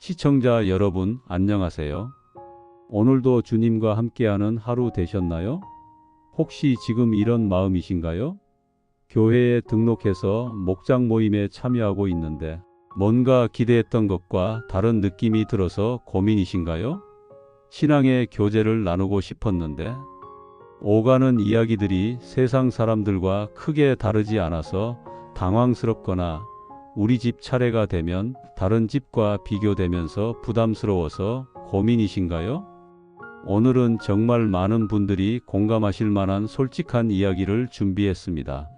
시청자 여러분, 안녕하세요. 오늘도 주님과 함께하는 하루 되셨나요? 혹시 지금 이런 마음이신가요? 교회에 등록해서 목장 모임에 참여하고 있는데 뭔가 기대했던 것과 다른 느낌이 들어서 고민이신가요? 신앙의 교제를 나누고 싶었는데 오가는 이야기들이 세상 사람들과 크게 다르지 않아서 당황스럽거나 우리 집 차례가 되면 다른 집과 비교되면서 부담스러워서 고민이신가요? 오늘은 정말 많은 분들이 공감하실 만한 솔직한 이야기를 준비했습니다.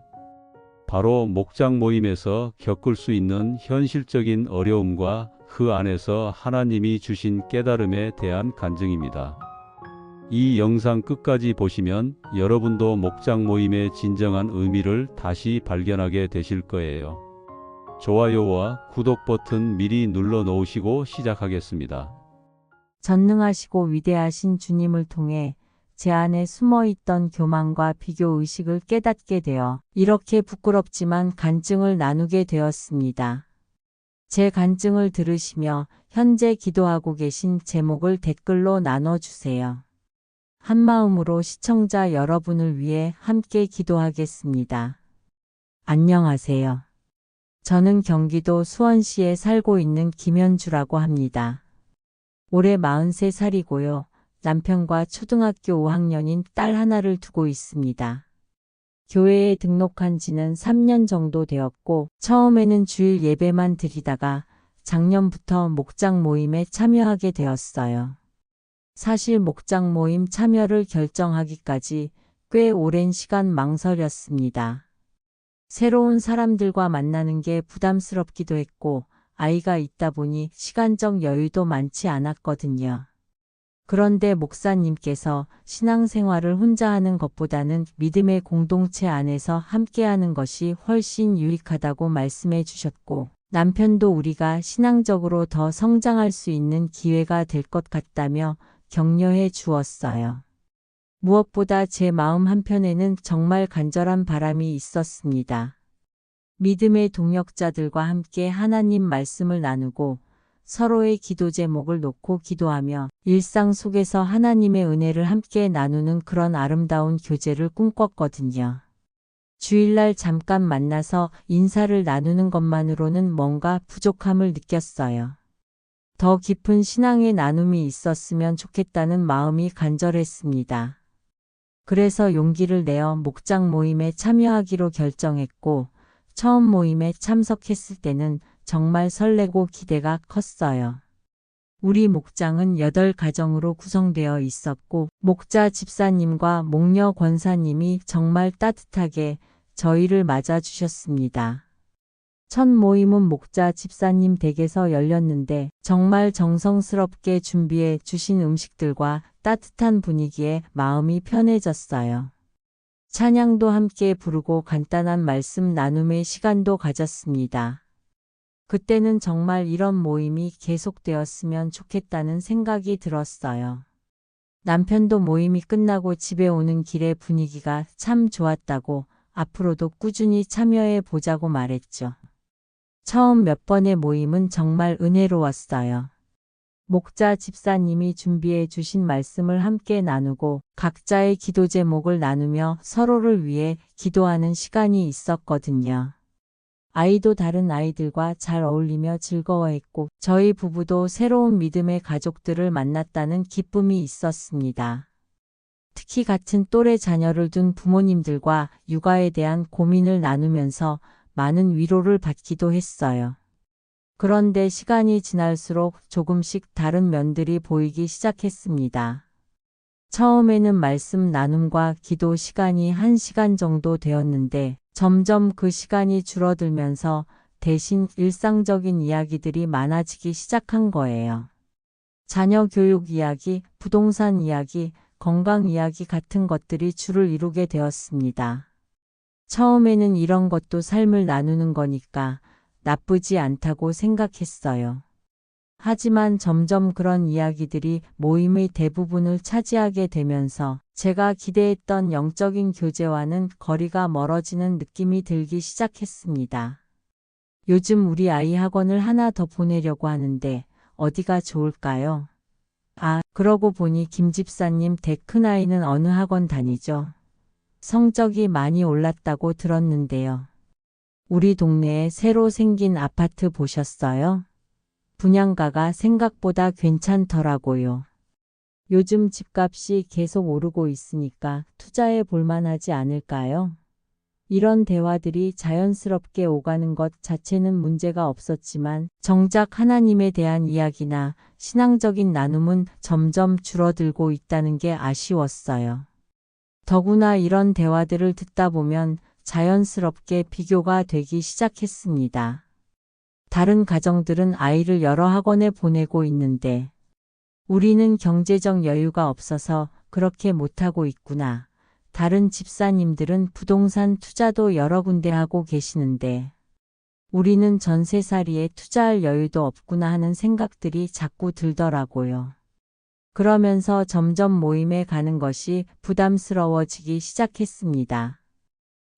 바로 목장 모임에서 겪을 수 있는 현실적인 어려움과 그 안에서 하나님이 주신 깨달음에 대한 간증입니다. 이 영상 끝까지 보시면 여러분도 목장 모임의 진정한 의미를 다시 발견하게 되실 거예요. 좋아요와 구독 버튼 미리 눌러 놓으시고 시작하겠습니다. 전능하시고 위대하신 주님을 통해 제 안에 숨어있던 교만과 비교의식을 깨닫게 되어 이렇게 부끄럽지만 간증을 나누게 되었습니다. 제 간증을 들으시며 현재 기도하고 계신 제목을 댓글로 나눠주세요. 한마음으로 시청자 여러분을 위해 함께 기도하겠습니다. 안녕하세요. 저는 경기도 수원시에 살고 있는 김현주라고 합니다. 올해 43살이고요. 남편과 초등학교 5학년인 딸 하나를 두고 있습니다. 교회에 등록한 지는 3년 정도 되었고 처음에는 주일 예배만 드리다가 작년부터 목장 모임에 참여하게 되었어요. 사실 목장 모임 참여를 결정하기까지 꽤 오랜 시간 망설였습니다. 새로운 사람들과 만나는 게 부담스럽기도 했고 아이가 있다 보니 시간적 여유도 많지 않았거든요. 그런데 목사님께서 신앙생활을 혼자 하는 것보다는 믿음의 공동체 안에서 함께하는 것이 훨씬 유익하다고 말씀해 주셨고 남편도 우리가 신앙적으로 더 성장할 수 있는 기회가 될 것 같다며 격려해 주었어요. 무엇보다 제 마음 한편에는 정말 간절한 바람이 있었습니다. 믿음의 동역자들과 함께 하나님 말씀을 나누고 서로의 기도 제목을 놓고 기도하며 일상 속에서 하나님의 은혜를 함께 나누는 그런 아름다운 교제를 꿈꿨거든요. 주일날 잠깐 만나서 인사를 나누는 것만으로는 뭔가 부족함을 느꼈어요. 더 깊은 신앙의 나눔이 있었으면 좋겠다는 마음이 간절했습니다. 그래서 용기를 내어 목장 모임에 참여하기로 결정했고 처음 모임에 참석했을 때는 정말 설레고 기대가 컸어요. 우리 목장은 8가정으로 구성되어 있었고 목자 집사님과 목녀 권사님이 정말 따뜻하게 저희를 맞아주셨습니다. 첫 모임은 목자 집사님 댁에서 열렸는데 정말 정성스럽게 준비해 주신 음식들과 따뜻한 분위기에 마음이 편해졌어요. 찬양도 함께 부르고 간단한 말씀 나눔의 시간도 가졌습니다. 그때는 정말 이런 모임이 계속되었으면 좋겠다는 생각이 들었어요. 남편도 모임이 끝나고 집에 오는 길에 분위기가 참 좋았다고 앞으로도 꾸준히 참여해 보자고 말했죠. 처음 몇 번의 모임은 정말 은혜로웠어요. 목자 집사님이 준비해 주신 말씀을 함께 나누고 각자의 기도 제목을 나누며 서로를 위해 기도하는 시간이 있었거든요. 아이도 다른 아이들과 잘 어울리며 즐거워했고 저희 부부도 새로운 믿음의 가족들을 만났다는 기쁨이 있었습니다. 특히 같은 또래 자녀를 둔 부모님들과 육아에 대한 고민을 나누면서 많은 위로를 받기도 했어요. 그런데 시간이 지날수록 조금씩 다른 면들이 보이기 시작했습니다. 처음에는 말씀 나눔과 기도 시간이 1시간 정도 되었는데 점점 그 시간이 줄어들면서 대신 일상적인 이야기들이 많아지기 시작한 거예요. 자녀 교육 이야기, 부동산 이야기, 건강 이야기 같은 것들이 주를 이루게 되었습니다. 처음에는 이런 것도 삶을 나누는 거니까 나쁘지 않다고 생각했어요. 하지만 점점 그런 이야기들이 모임의 대부분을 차지하게 되면서 제가 기대했던 영적인 교제와는 거리가 멀어지는 느낌이 들기 시작했습니다. 요즘 우리 아이 학원을 하나 더 보내려고 하는데 어디가 좋을까요? 아, 그러고 보니 김 집사님 댁 큰아이는 어느 학원 다니죠? 성적이 많이 올랐다고 들었는데요. 우리 동네에 새로 생긴 아파트 보셨어요? 분양가가 생각보다 괜찮더라고요. 요즘 집값이 계속 오르고 있으니까 투자해 볼 만하지 않을까요? 이런 대화들이 자연스럽게 오가는 것 자체는 문제가 없었지만 정작 하나님에 대한 이야기나 신앙적인 나눔은 점점 줄어들고 있다는 게 아쉬웠어요. 더구나 이런 대화들을 듣다 보면 자연스럽게 비교가 되기 시작했습니다. 다른 가정들은 아이를 여러 학원에 보내고 있는데 우리는 경제적 여유가 없어서 그렇게 못하고 있구나. 다른 집사님들은 부동산 투자도 여러 군데 하고 계시는데 우리는 전세살이에 투자할 여유도 없구나 하는 생각들이 자꾸 들더라고요. 그러면서 점점 모임에 가는 것이 부담스러워지기 시작했습니다.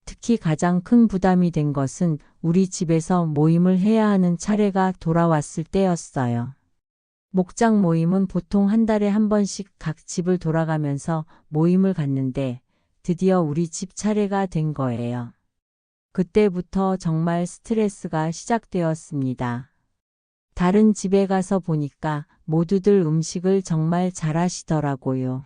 특히 가장 큰 부담이 된 것은 우리 집에서 모임을 해야 하는 차례가 돌아왔을 때였어요. 목장 모임은 보통 한 달에 한 번씩 각 집을 돌아가면서 모임을 갖는데 드디어 우리 집 차례가 된 거예요. 그때부터 정말 스트레스가 시작되었습니다. 다른 집에 가서 보니까 모두들 음식을 정말 잘하시더라고요.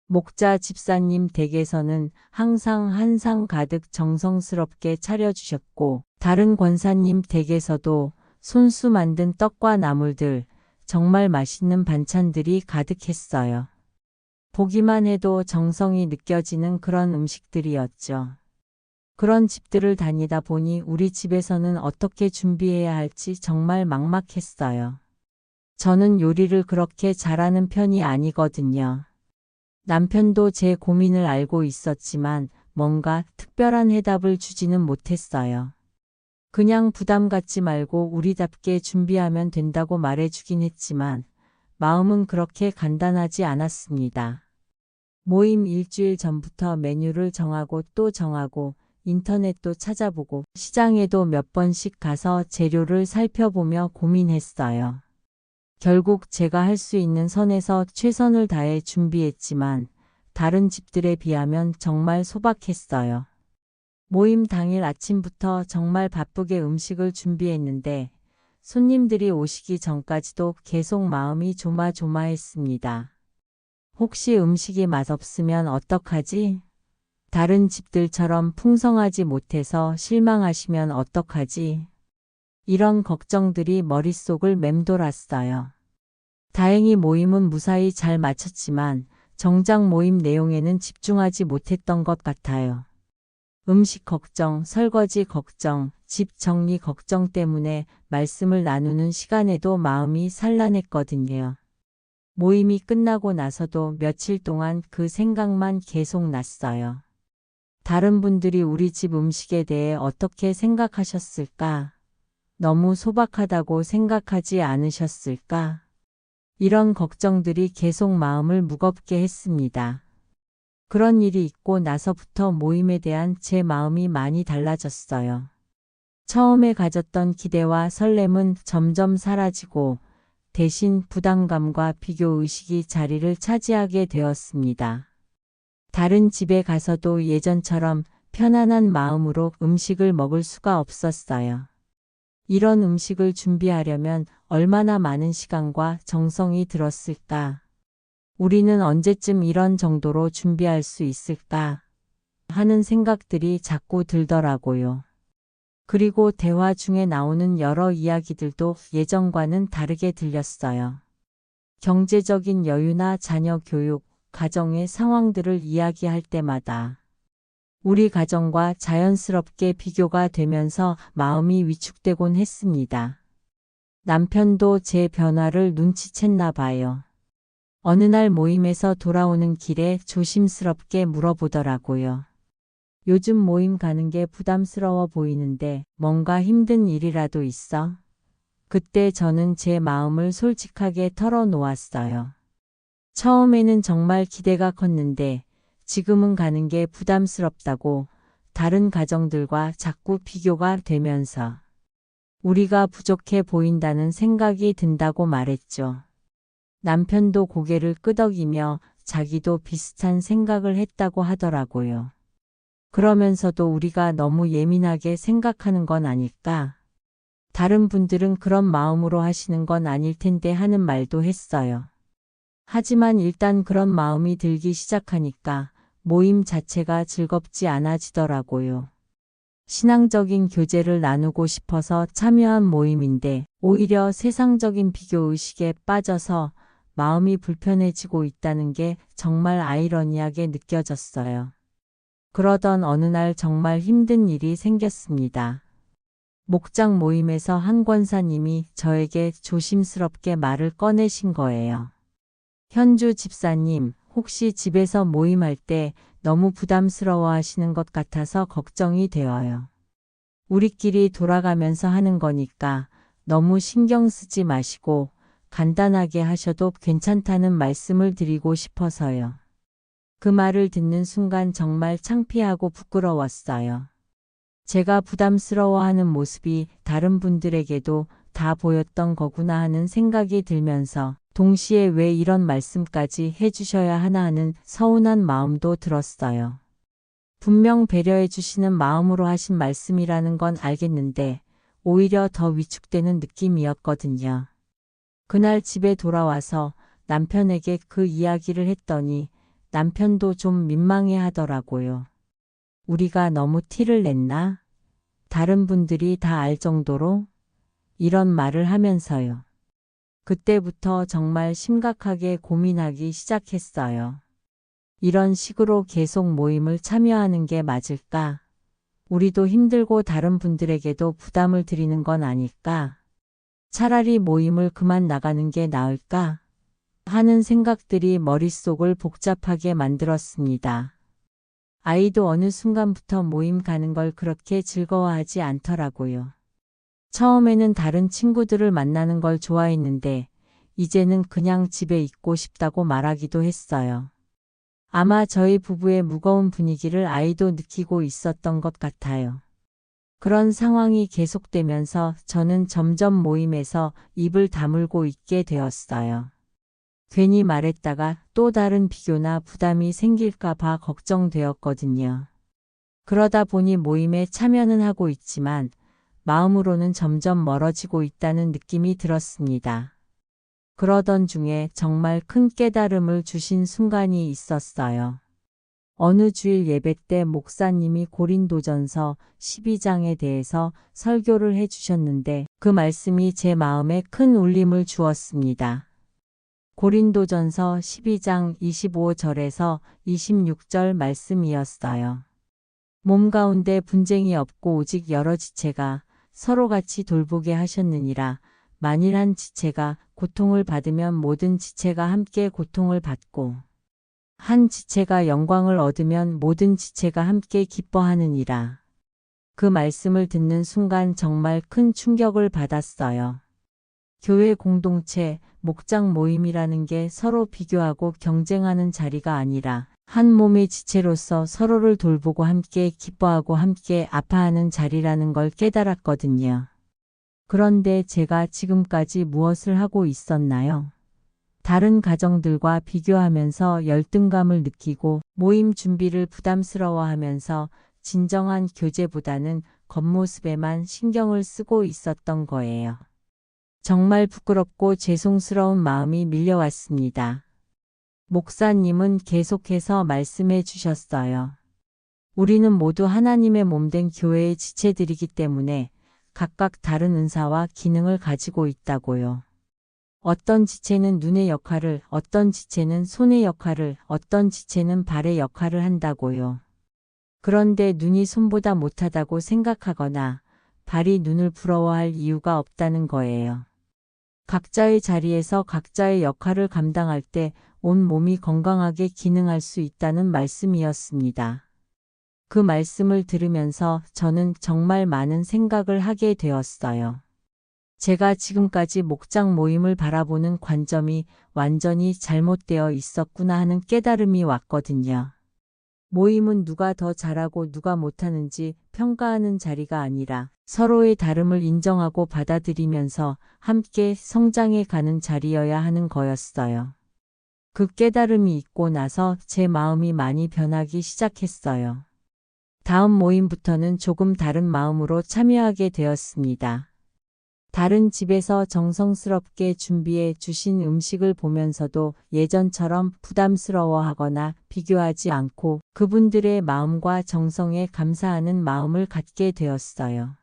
목자 집사님 댁에서는 항상 한 상 가득 정성스럽게 차려주셨고 다른 권사님 댁에서도 손수 만든 떡과 나물들, 정말 맛있는 반찬들이 가득했어요. 보기만 해도 정성이 느껴지는 그런 음식들이었죠. 그런 집들을 다니다 보니 우리 집에서는 어떻게 준비해야 할지 정말 막막했어요. 저는 요리를 그렇게 잘하는 편이 아니거든요. 남편도 제 고민을 알고 있었지만 뭔가 특별한 해답을 주지는 못했어요. 그냥 부담 갖지 말고 우리답게 준비하면 된다고 말해주긴 했지만 마음은 그렇게 간단하지 않았습니다. 모임 일주일 전부터 메뉴를 정하고 또 정하고 인터넷도 찾아보고 시장에도 몇 번씩 가서 재료를 살펴보며 고민했어요. 결국 제가 할 수 있는 선에서 최선을 다해 준비했지만 다른 집들에 비하면 정말 소박했어요. 모임 당일 아침부터 정말 바쁘게 음식을 준비했는데 손님들이 오시기 전까지도 계속 마음이 조마조마했습니다. 혹시 음식이 맛없으면 어떡하지? 다른 집들처럼 풍성하지 못해서 실망하시면 어떡하지? 이런 걱정들이 머릿속을 맴돌았어요. 다행히 모임은 무사히 잘 마쳤지만 정작 모임 내용에는 집중하지 못했던 것 같아요. 음식 걱정, 설거지 걱정, 집 정리 걱정 때문에 말씀을 나누는 시간에도 마음이 산란했거든요. 모임이 끝나고 나서도 며칠 동안 그 생각만 계속 났어요. 다른 분들이 우리 집 음식에 대해 어떻게 생각하셨을까? 너무 소박하다고 생각하지 않으셨을까? 이런 걱정들이 계속 마음을 무겁게 했습니다. 그런 일이 있고 나서부터 모임에 대한 제 마음이 많이 달라졌어요. 처음에 가졌던 기대와 설렘은 점점 사라지고 대신 부담감과 비교의식이 자리를 차지하게 되었습니다. 다른 집에 가서도 예전처럼 편안한 마음으로 음식을 먹을 수가 없었어요. 이런 음식을 준비하려면 얼마나 많은 시간과 정성이 들었을까? 우리는 언제쯤 이런 정도로 준비할 수 있을까? 하는 생각들이 자꾸 들더라고요. 그리고 대화 중에 나오는 여러 이야기들도 예전과는 다르게 들렸어요. 경제적인 여유나 자녀 교육, 가정의 상황들을 이야기할 때마다 우리 가정과 자연스럽게 비교가 되면서 마음이 위축되곤 했습니다. 남편도 제 변화를 눈치챘나 봐요. 어느 날 모임에서 돌아오는 길에 조심스럽게 물어보더라고요. 요즘 모임 가는 게 부담스러워 보이는데 뭔가 힘든 일이라도 있어? 그때 저는 제 마음을 솔직하게 털어놓았어요. 처음에는 정말 기대가 컸는데 지금은 가는 게 부담스럽다고 다른 가정들과 자꾸 비교가 되면서 우리가 부족해 보인다는 생각이 든다고 말했죠. 남편도 고개를 끄덕이며 자기도 비슷한 생각을 했다고 하더라고요. 그러면서도 우리가 너무 예민하게 생각하는 건 아닐까? 다른 분들은 그런 마음으로 하시는 건 아닐 텐데 하는 말도 했어요. 하지만 일단 그런 마음이 들기 시작하니까 모임 자체가 즐겁지 않아지더라고요. 신앙적인 교제를 나누고 싶어서 참여한 모임인데 오히려 세상적인 비교의식에 빠져서 마음이 불편해지고 있다는 게 정말 아이러니하게 느껴졌어요. 그러던 어느 날 정말 힘든 일이 생겼습니다. 목장 모임에서 한 권사님이 저에게 조심스럽게 말을 꺼내신 거예요. 현주 집사님, 혹시 집에서 모임할 때 너무 부담스러워 하시는 것 같아서 걱정이 되어요. 우리끼리 돌아가면서 하는 거니까 너무 신경 쓰지 마시고 간단하게 하셔도 괜찮다는 말씀을 드리고 싶어서요. 그 말을 듣는 순간 정말 창피하고 부끄러웠어요. 제가 부담스러워하는 모습이 다른 분들에게도 다 보였던 거구나 하는 생각이 들면서 동시에 왜 이런 말씀까지 해주셔야 하나 하는 서운한 마음도 들었어요. 분명 배려해 주시는 마음으로 하신 말씀이라는 건 알겠는데 오히려 더 위축되는 느낌이었거든요. 그날 집에 돌아와서 남편에게 그 이야기를 했더니 남편도 좀 민망해 하더라고요. 우리가 너무 티를 냈나? 다른 분들이 다 알 정도로? 이런 말을 하면서요. 그때부터 정말 심각하게 고민하기 시작했어요. 이런 식으로 계속 모임을 참여하는 게 맞을까? 우리도 힘들고 다른 분들에게도 부담을 드리는 건 아닐까? 차라리 모임을 그만 나가는 게 나을까? 하는 생각들이 머릿속을 복잡하게 만들었습니다. 아이도 어느 순간부터 모임 가는 걸 그렇게 즐거워하지 않더라고요. 처음에는 다른 친구들을 만나는 걸 좋아했는데 이제는 그냥 집에 있고 싶다고 말하기도 했어요. 아마 저희 부부의 무거운 분위기를 아이도 느끼고 있었던 것 같아요. 그런 상황이 계속되면서 저는 점점 모임에서 입을 다물고 있게 되었어요. 괜히 말했다가 또 다른 비교나 부담이 생길까 봐 걱정되었거든요. 그러다 보니 모임에 참여는 하고 있지만 마음으로는 점점 멀어지고 있다는 느낌이 들었습니다. 그러던 중에 정말 큰 깨달음을 주신 순간이 있었어요. 어느 주일 예배 때 목사님이 고린도전서 12장에 대해서 설교를 해주셨는데 그 말씀이 제 마음에 큰 울림을 주었습니다. 고린도전서 12장 25절에서 26절 말씀이었어요. 몸 가운데 분쟁이 없고 오직 여러 지체가 서로 같이 돌보게 하셨느니라. 만일 한 지체가 고통을 받으면 모든 지체가 함께 고통을 받고 한 지체가 영광을 얻으면 모든 지체가 함께 기뻐하느니라. 그 말씀을 듣는 순간 정말 큰 충격을 받았어요. 교회 공동체, 목장 모임이라는 게 서로 비교하고 경쟁하는 자리가 아니라 한 몸의 지체로서 서로를 돌보고 함께 기뻐하고 함께 아파하는 자리라는 걸 깨달았거든요. 그런데 제가 지금까지 무엇을 하고 있었나요? 다른 가정들과 비교하면서 열등감을 느끼고 모임 준비를 부담스러워하면서 진정한 교제보다는 겉모습에만 신경을 쓰고 있었던 거예요. 정말 부끄럽고 죄송스러운 마음이 밀려왔습니다. 목사님은 계속해서 말씀해 주셨어요. 우리는 모두 하나님의 몸된 교회의 지체들이기 때문에 각각 다른 은사와 기능을 가지고 있다고요. 어떤 지체는 눈의 역할을, 어떤 지체는 손의 역할을, 어떤 지체는 발의 역할을 한다고요. 그런데 눈이 손보다 못하다고 생각하거나 발이 눈을 부러워할 이유가 없다는 거예요. 각자의 자리에서 각자의 역할을 감당할 때 온 몸이 건강하게 기능할 수 있다는 말씀이었습니다. 그 말씀을 들으면서 저는 정말 많은 생각을 하게 되었어요. 제가 지금까지 목장 모임을 바라보는 관점이 완전히 잘못되어 있었구나 하는 깨달음이 왔거든요. 모임은 누가 더 잘하고 누가 못하는지 평가하는 자리가 아니라 서로의 다름을 인정하고 받아들이면서 함께 성장해 가는 자리여야 하는 거였어요. 그 깨달음이 있고 나서 제 마음이 많이 변하기 시작했어요. 다음 모임부터는 조금 다른 마음으로 참여하게 되었습니다. 다른 집에서 정성스럽게 준비해 주신 음식을 보면서도 예전처럼 부담스러워하거나 비교하지 않고 그분들의 마음과 정성에 감사하는 마음을 갖게 되었어요.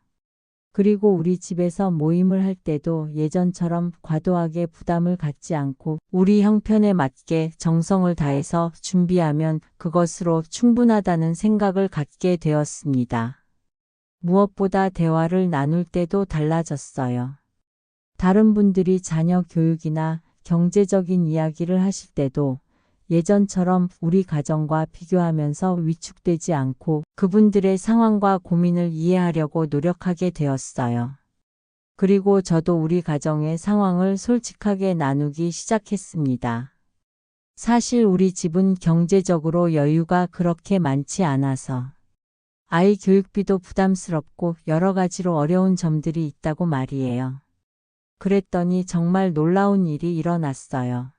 그리고 우리 집에서 모임을 할 때도 예전처럼 과도하게 부담을 갖지 않고 우리 형편에 맞게 정성을 다해서 준비하면 그것으로 충분하다는 생각을 갖게 되었습니다. 무엇보다 대화를 나눌 때도 달라졌어요. 다른 분들이 자녀 교육이나 경제적인 이야기를 하실 때도 예전처럼 우리 가정과 비교하면서 위축되지 않고 그분들의 상황과 고민을 이해하려고 노력하게 되었어요. 그리고 저도 우리 가정의 상황을 솔직하게 나누기 시작했습니다. 사실 우리 집은 경제적으로 여유가 그렇게 많지 않아서 아이 교육비도 부담스럽고 여러 가지로 어려운 점들이 있다고 말이에요. 그랬더니 정말 놀라운 일이 일어났어요.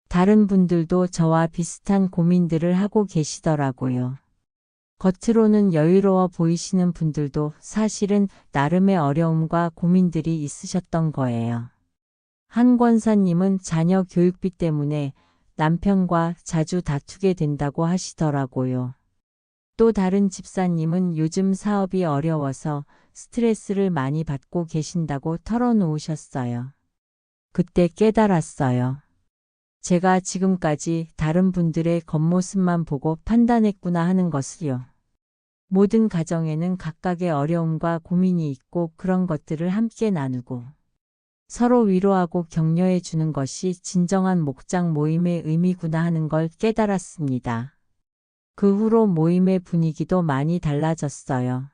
다른 분들도 저와 비슷한 고민들을 하고 계시더라고요. 겉으로는 여유로워 보이시는 분들도 사실은 나름의 어려움과 고민들이 있으셨던 거예요. 한 권사님은 자녀 교육비 때문에 남편과 자주 다투게 된다고 하시더라고요. 또 다른 집사님은 요즘 사업이 어려워서 스트레스를 많이 받고 계신다고 털어놓으셨어요. 그때 깨달았어요. 제가 지금까지 다른 분들의 겉모습만 보고 판단했구나 하는 것을요. 모든 가정에는 각각의 어려움과 고민이 있고 그런 것들을 함께 나누고 서로 위로하고 격려해 주는 것이 진정한 목장 모임의 의미구나 하는 걸 깨달았습니다. 그 후로 모임의 분위기도 많이 달라졌어요.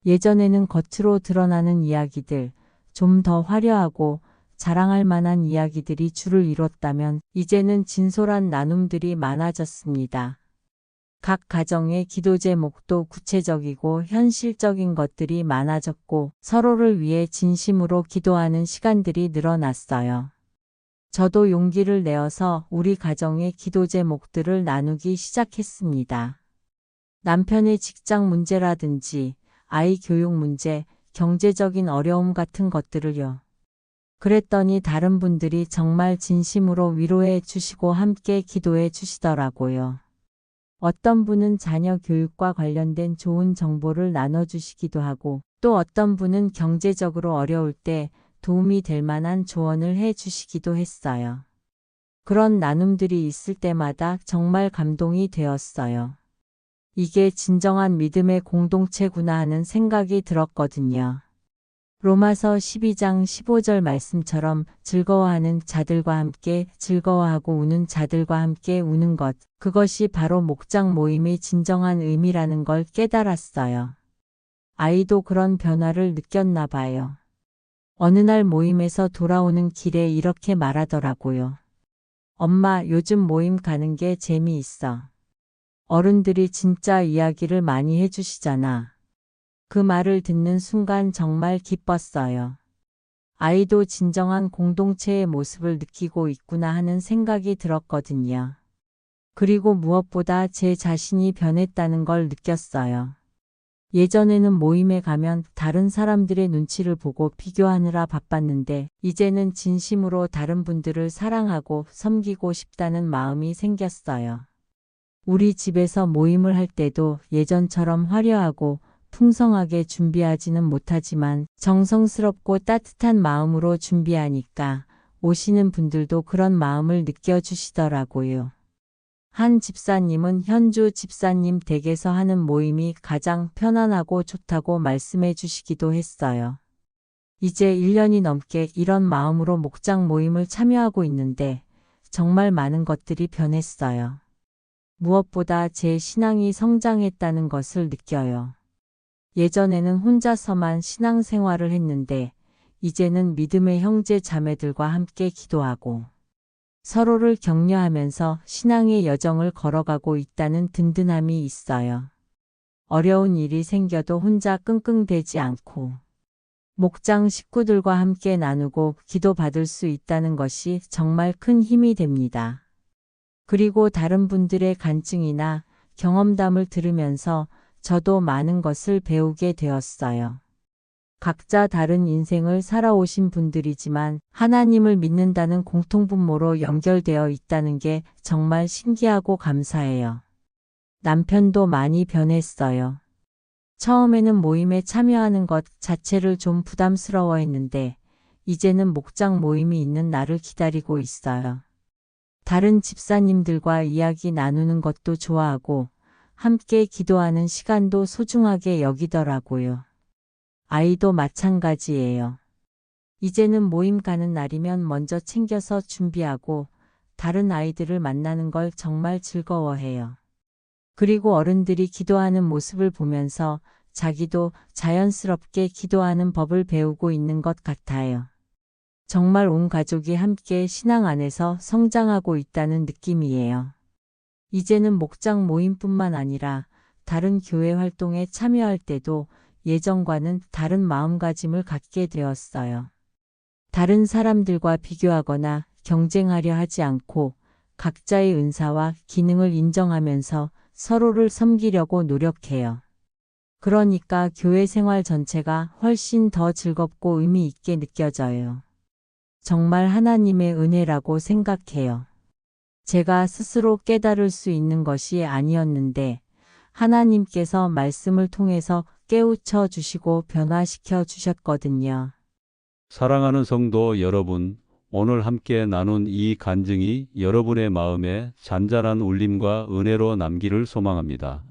예전에는 겉으로 드러나는 이야기들, 좀 더 화려하고 자랑할 만한 이야기들이 주를 이뤘다면 이제는 진솔한 나눔들이 많아졌습니다. 각 가정의 기도 제목도 구체적이고 현실적인 것들이 많아졌고 서로를 위해 진심으로 기도하는 시간들이 늘어났어요. 저도 용기를 내어서 우리 가정의 기도 제목들을 나누기 시작했습니다. 남편의 직장 문제라든지 아이 교육 문제, 경제적인 어려움 같은 것들을요. 그랬더니 다른 분들이 정말 진심으로 위로해 주시고 함께 기도해 주시더라고요. 어떤 분은 자녀 교육과 관련된 좋은 정보를 나눠주시기도 하고 또 어떤 분은 경제적으로 어려울 때 도움이 될 만한 조언을 해 주시기도 했어요. 그런 나눔들이 있을 때마다 정말 감동이 되었어요. 이게 진정한 믿음의 공동체구나 하는 생각이 들었거든요. 로마서 12장 15절 말씀처럼 즐거워하는 자들과 함께 즐거워하고 우는 자들과 함께 우는 것, 그것이 바로 목장 모임의 진정한 의미라는 걸 깨달았어요. 아이도 그런 변화를 느꼈나 봐요. 어느 날 모임에서 돌아오는 길에 이렇게 말하더라고요. 엄마, 요즘 모임 가는 게 재미있어. 어른들이 진짜 이야기를 많이 해주시잖아. 그 말을 듣는 순간 정말 기뻤어요. 아이도 진정한 공동체의 모습을 느끼고 있구나 하는 생각이 들었거든요. 그리고 무엇보다 제 자신이 변했다는 걸 느꼈어요. 예전에는 모임에 가면 다른 사람들의 눈치를 보고 비교하느라 바빴는데 이제는 진심으로 다른 분들을 사랑하고 섬기고 싶다는 마음이 생겼어요. 우리 집에서 모임을 할 때도 예전처럼 화려하고 풍성하게 준비하지는 못하지만 정성스럽고 따뜻한 마음으로 준비하니까 오시는 분들도 그런 마음을 느껴주시더라고요. 한 집사님은 현주 집사님 댁에서 하는 모임이 가장 편안하고 좋다고 말씀해 주시기도 했어요. 이제 1년이 넘게 이런 마음으로 목장 모임을 참여하고 있는데 정말 많은 것들이 변했어요. 무엇보다 제 신앙이 성장했다는 것을 느껴요. 예전에는 혼자서만 신앙생활을 했는데 이제는 믿음의 형제 자매들과 함께 기도하고 서로를 격려하면서 신앙의 여정을 걸어가고 있다는 든든함이 있어요. 어려운 일이 생겨도 혼자 끙끙대지 않고 목장 식구들과 함께 나누고 기도받을 수 있다는 것이 정말 큰 힘이 됩니다. 그리고 다른 분들의 간증이나 경험담을 들으면서 저도 많은 것을 배우게 되었어요. 각자 다른 인생을 살아오신 분들이지만 하나님을 믿는다는 공통분모로 연결되어 있다는 게 정말 신기하고 감사해요. 남편도 많이 변했어요. 처음에는 모임에 참여하는 것 자체를 좀 부담스러워했는데 이제는 목장 모임이 있는 날을 기다리고 있어요. 다른 집사님들과 이야기 나누는 것도 좋아하고 함께 기도하는 시간도 소중하게 여기더라고요. 아이도 마찬가지예요. 이제는 모임 가는 날이면 먼저 챙겨서 준비하고 다른 아이들을 만나는 걸 정말 즐거워해요. 그리고 어른들이 기도하는 모습을 보면서 자기도 자연스럽게 기도하는 법을 배우고 있는 것 같아요. 정말 온 가족이 함께 신앙 안에서 성장하고 있다는 느낌이에요. 이제는 목장 모임뿐만 아니라 다른 교회 활동에 참여할 때도 예전과는 다른 마음가짐을 갖게 되었어요. 다른 사람들과 비교하거나 경쟁하려 하지 않고 각자의 은사와 기능을 인정하면서 서로를 섬기려고 노력해요. 그러니까 교회 생활 전체가 훨씬 더 즐겁고 의미 있게 느껴져요. 정말 하나님의 은혜라고 생각해요. 제가 스스로 깨달을 수 있는 것이 아니었는데 하나님께서 말씀을 통해서 깨우쳐 주시고 변화시켜 주셨거든요. 사랑하는 성도 여러분, 오늘 함께 나눈 이 간증이 여러분의 마음에 잔잔한 울림과 은혜로 남기를 소망합니다.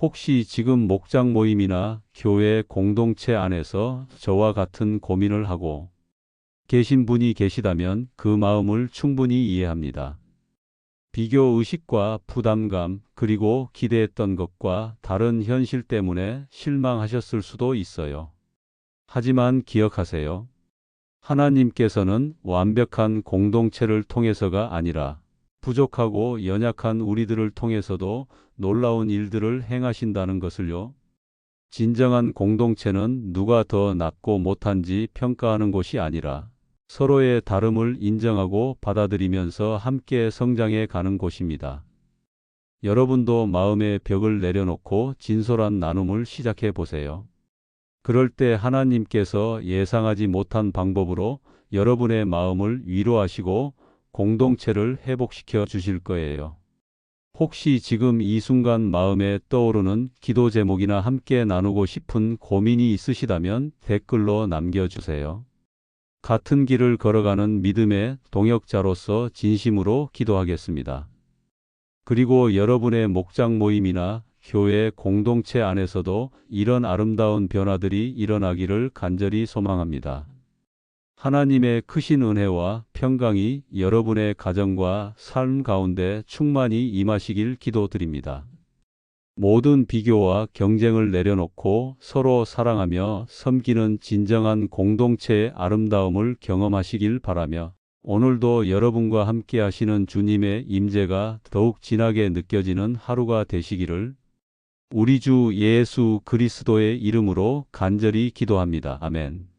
혹시 지금 목장 모임이나 교회 공동체 안에서 저와 같은 고민을 하고 계신 분이 계시다면 그 마음을 충분히 이해합니다. 비교 의식과 부담감, 그리고 기대했던 것과 다른 현실 때문에 실망하셨을 수도 있어요. 하지만 기억하세요. 하나님께서는 완벽한 공동체를 통해서가 아니라 부족하고 연약한 우리들을 통해서도 놀라운 일들을 행하신다는 것을요. 진정한 공동체는 누가 더 낫고 못한지 평가하는 곳이 아니라 서로의 다름을 인정하고 받아들이면서 함께 성장해 가는 곳입니다. 여러분도 마음의 벽을 내려놓고 진솔한 나눔을 시작해 보세요. 그럴 때 하나님께서 예상하지 못한 방법으로 여러분의 마음을 위로하시고 공동체를 회복시켜 주실 거예요. 혹시 지금 이 순간 마음에 떠오르는 기도 제목이나 함께 나누고 싶은 고민이 있으시다면 댓글로 남겨주세요. 같은 길을 걸어가는 믿음의 동역자로서 진심으로 기도하겠습니다. 그리고 여러분의 목장 모임이나 교회 공동체 안에서도 이런 아름다운 변화들이 일어나기를 간절히 소망합니다. 하나님의 크신 은혜와 평강이 여러분의 가정과 삶 가운데 충만히 임하시길 기도드립니다. 모든 비교와 경쟁을 내려놓고 서로 사랑하며 섬기는 진정한 공동체의 아름다움을 경험하시길 바라며 오늘도 여러분과 함께 하시는 주님의 임재가 더욱 진하게 느껴지는 하루가 되시기를 우리 주 예수 그리스도의 이름으로 간절히 기도합니다. 아멘.